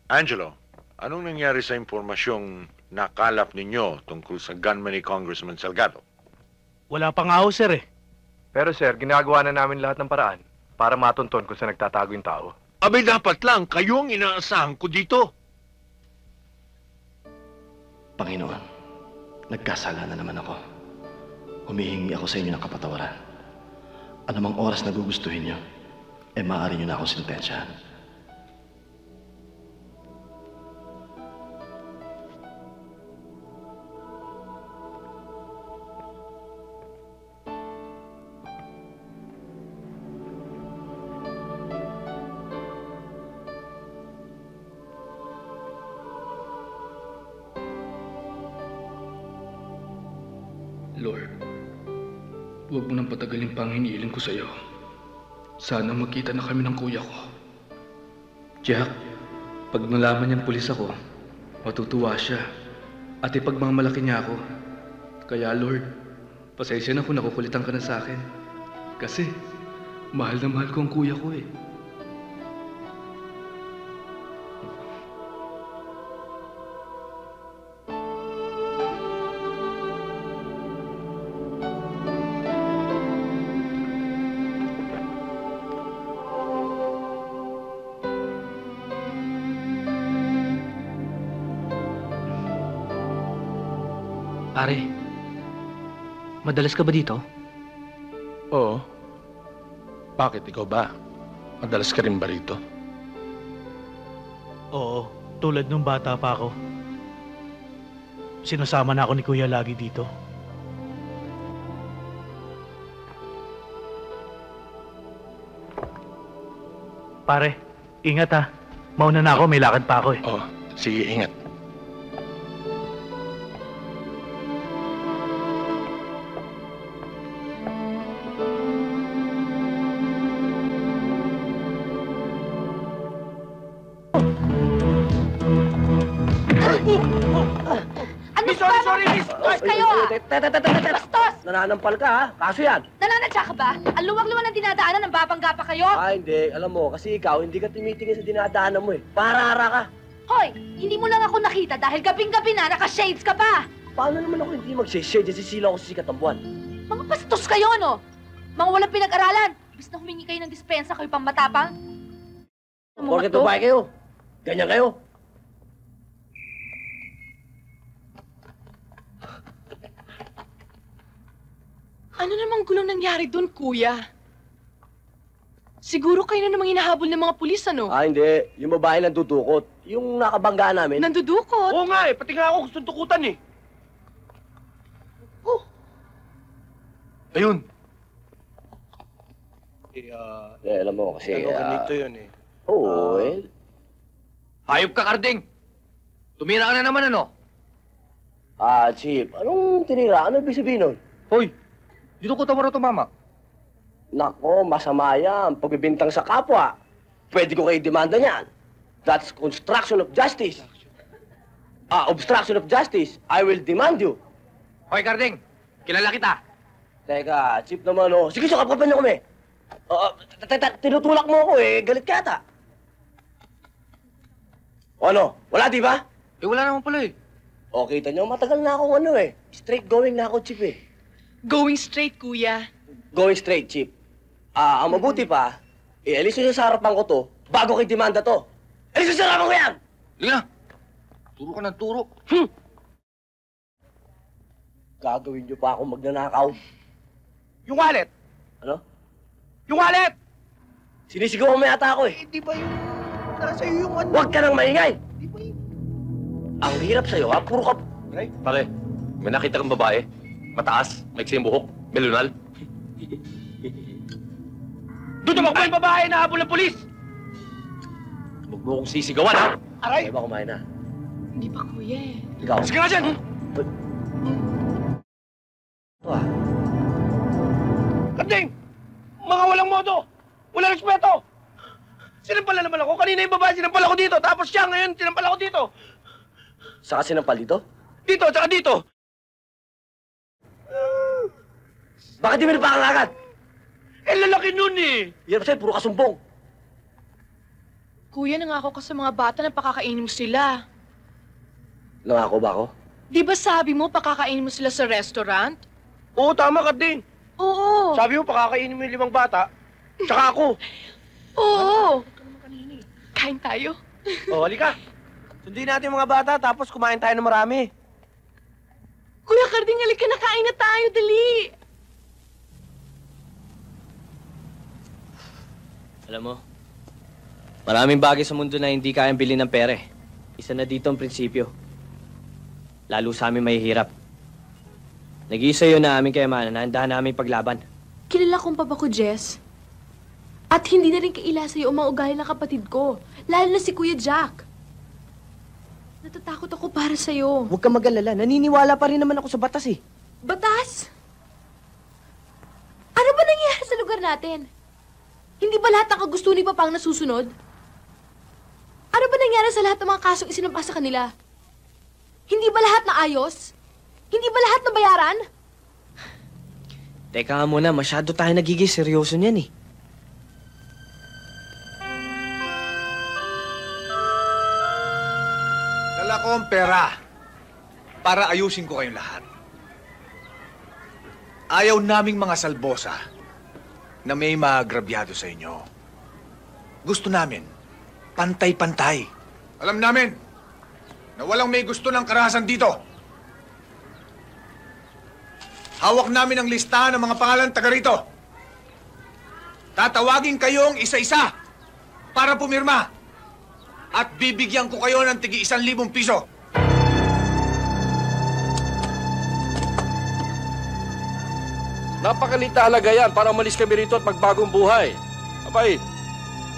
Angelo, anong nangyari sa impormasyong nakalap ninyo tungkol sa gunman ni Congressman Salgado? Wala pa nga ho, sir eh. Pero sir, ginagawa na namin lahat ng paraan para matunton kung saan nagtatago yung tao. Abay, dapat lang kayo ang inaasahan ko dito. Panginoon, nagkasala na naman ako. Humihingi ako sa inyo ng kapatawaran. Anumang oras na gugustuhin niyo, maaari niyo na akong sinutensyahan. Lord, huwag mo nang patagalin pa ang hinihiling ko sa iyo. Sana magkita na kami ng kuya ko. Jack, pag nalaman niyang pulis ako, matutuwa siya at ipagmamalaki niya ako. Kaya Lord, pasensya na kung nakukulitan ka na sa akin. Kasi, mahal na mahal ko ang kuya ko eh. Pare, madalas ka ba dito? Oo. Bakit, ikaw ba? Madalas ka rin ba rito? Oo, tulad nung bata pa ako. Sinasama na ako ni Kuya lagi dito. Pare, ingat ha. Mauna na ako, may lakad pa ako eh. Oo. Sige, ingat. Bastos! Nananampal ka, ha? Kaso yan. Nananadya ka ba? Ang luwag-luwag ng dinadaanan, ng babangga pa kayo? Hindi. Alam mo, kasi ikaw, hindi ka tumitingin sa dinadaanan mo, eh. Parara ka. Hoy, hindi mo lang ako nakita dahil gabing-gabi na naka-shades ka pa! Paano naman ako hindi mag-shade? Sisila ko sa sikat ng buwan. Mga bastos kayo, no? Mga walang pinag-aralan. Ibig na humingi kayo ng dispensa, kayo pang matapang. Porket babae kayo. Ganyan kayo. Ano namang gulong nangyari doon, kuya? Siguro kayo na namang hinahabol ng mga pulis, ano? Hindi. Yung babae lang dudukot. Yung nakabanggaan namin. Nandudukot? Oo nga eh, pati nga ako gusto tukutan eh. Oh. Ayun. Alam mo kasi... ganito yun eh. Oo, eh. Hayop ka, Karding! Tumira ka na naman, ano? Chief, anong tinira? Ano ibig sabihin nun? Hoy! Dito ko tawara tumama. Nako, masama yan. Pagbibintang sa kapwa. Pwede ko kayo demanda niyan. That's construction of justice. Obstruction of justice. I will demand you. Hoy, Karding! Kilala kita! Teka, Chief naman, oh. Sige, sukap-kapan niyo kami. Tinutulak mo ako, eh. Galit ka ata. O ano? Wala, di ba? Eh, wala naman pala eh. O, kita niyo, matagal na akong ano, eh. Straight going na ako, Chief, eh. Going straight, kuya. Going straight, Chief. Ang mabuti pa, alis nyo sa harapan ko to, bago kay demanda to. Alis nyo sa harapan ko yan! Sige na! Turo ka ng turo. Gagawin nyo pa akong magnanakaw. Yung wallet! Ano? Yung wallet! Sinisigaw mo yata ako, eh. Di ba yung... Nasa iyo yung ano? Huwag ka nang maingay! Di ba yung... Ang hirap sa'yo, ha? Puro ka... Pare, may nakita kang babae. Mataas, maiksi yung buhok, melunal. Doon tumakbo yung babae na habol ng pulis! Huwag mo kong sisigawan, ha? Aray! Ay ba kumain na? Hindi pa, kuya eh. Ikaw. Sige nga dyan! Ito, ah. Karding! Mga walang modo! Walang respeto! Sinampala naman ako. Kanina yung babae, sinampal ako dito. Tapos siya ngayon, sinampal ako dito. Saka sinampal dito? Dito, tsaka dito. Bakit di mo napakang agad? Eh, lalaki nun eh. Hirap sa'yo, puro kasumbong. Kuya, nangako ka sa mga bata na pakakainin mo sila. Nangako ba ako? Di ba sabi mo pakakainin mo sila sa restaurant? Oo, tama ka din. Oo. Sabi mo, pakakainin mo yung 5 bata. Tsaka ako. Oo. Kain tayo. O, halika. Sundin natin yung mga bata, tapos kumain tayo ng marami. Kuya Carding, halika na, kain na tayo, dali. Alam mo, maraming bagay sa mundo na hindi kayang bilhin ng pere. Isa na dito ang prinsipyo. Lalo sa amin mahihirap. Nag-iisa yun na aming kayamanan na handahan namin paglaban. Kilala kong papa ko, Jess. At hindi na rin kaila sa'yo ang mga ugali ng kapatid ko. Lalo na si Kuya Jack. Natatakot ako para sa'yo. Huwag ka mag-alala. Naniniwala pa rin naman ako sa batas eh. Batas? Ano ba nangyari sa lugar natin? Hindi ba lahat ng kagusto ni Papang nasusunod? Ano ba nangyari sa lahat ng mga kasong isinampa sa kanila? Hindi ba lahat na ayos? Hindi ba lahat na bayaran? Teka nga muna, masyado tayo nagiging seryoso niyan eh. Dala ko ang pera para ayusin ko kayong lahat. Ayaw naming mga salbosa na may maagrabyado sa inyo. Gusto namin, pantay-pantay. Alam namin na walang may gusto ng karahasan dito. Hawak namin ang listahan ng mga pangalan taga rito. Tatawagin kayong isa-isa para pumirma. At bibigyan ko kayo ng tigi 1,000 piso. Napakalita halaga yan para umalis kami rito at magbagong buhay. Abay,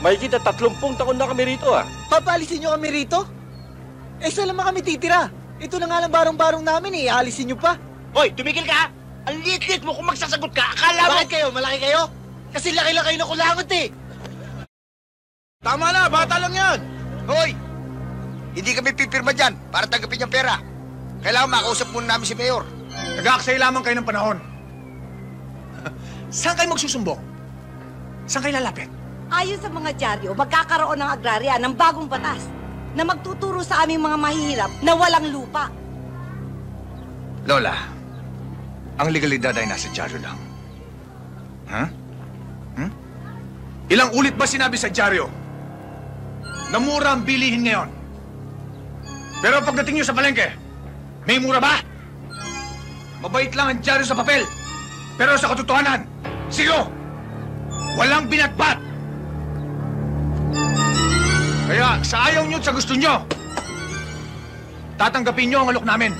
mahigit na 30 taon na kami rito ah. Papalisin nyo kami rito? Eh, saan naman kami titira? Ito na nga lang barong-barong namin eh. Aalisin nyo pa. Hoy, tumigil ka! Ang liit-liit mo kung magsasagot ka. Akala mo... Bakit kayo? Malaki kayo? Kasi laki-laki na kulangot eh. Tama na, bata lang yan. Hoy! Hindi kami pipirma dyan para tanggapin yung pera. Kailangan makausap muna namin si Mayor. Nag-aaksaya lamang kayo ng panahon. Saan kayo magsusumbong? Saan kayo lalapit? Ayon sa mga dyaryo, magkakaroon ng agrarya ng bagong batas na magtuturo sa aming mga mahihirap na walang lupa. Lola, ang legalidad ay nasa dyaryo lang. Ha? Ilang ulit ba sinabi sa dyaryo na mura ang bilihin ngayon? Pero pagdating nyo sa palengke, may mura ba? Mabait lang ang dyaryo sa papel. Pero sa katotohanan, zero! Walang binatbat! Kaya sa ayaw nyo at sa gusto nyo, tatanggapin nyo ang alok namin.